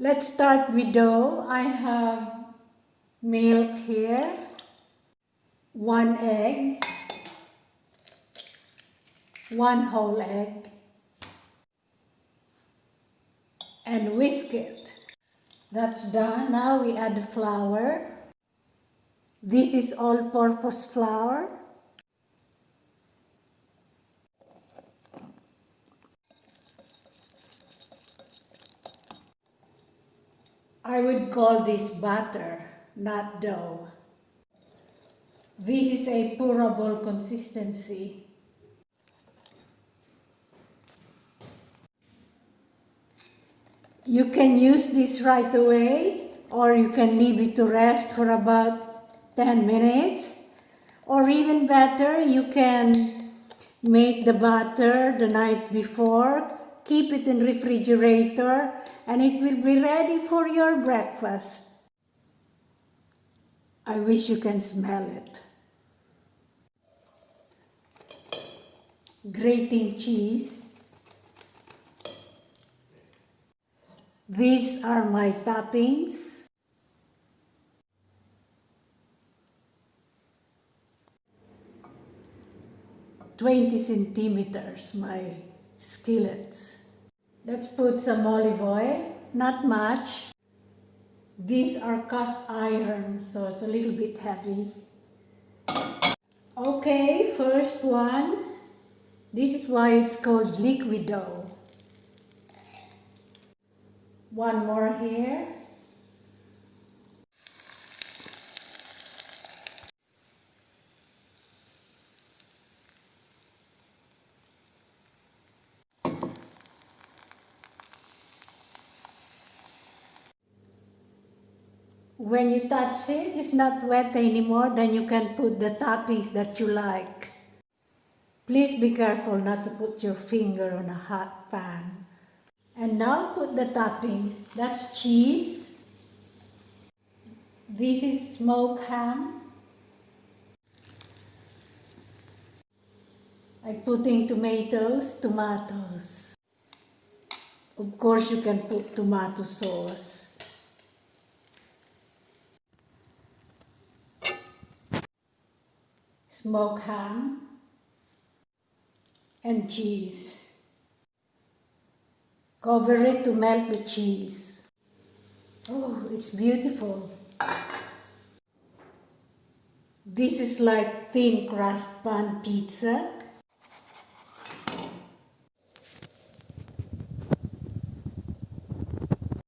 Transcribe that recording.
Let's start with dough. I have milk here, 1 egg, 1 whole egg, and whisk it. That's done. Now we add the flour. This is all-purpose flour. I would call this batter, not dough. This is a pourable consistency. You can use this right away, or you can leave it to rest for about 10 minutes. Or even better, you can make the batter the night before, keep it in refrigerator, and it will be ready for your breakfast. I wish you can smell it. Grating cheese. These are my toppings. "20 centimeters, my skillets. Let's put some olive oil, not much. These are cast iron, so it's a little bit heavy. Okay, first one. This is why it's called liquid dough. One more here. When you touch it, it's not wet anymore, then you can put the toppings that you like. Please be careful not to put your finger on a hot pan. And now put the toppings. That's cheese. This is smoked ham. I'm putting tomatoes. Of course, you can put tomato sauce. Smoked ham and cheese. Cover it to melt the cheese. Oh, it's beautiful. This is like thin crust pan pizza.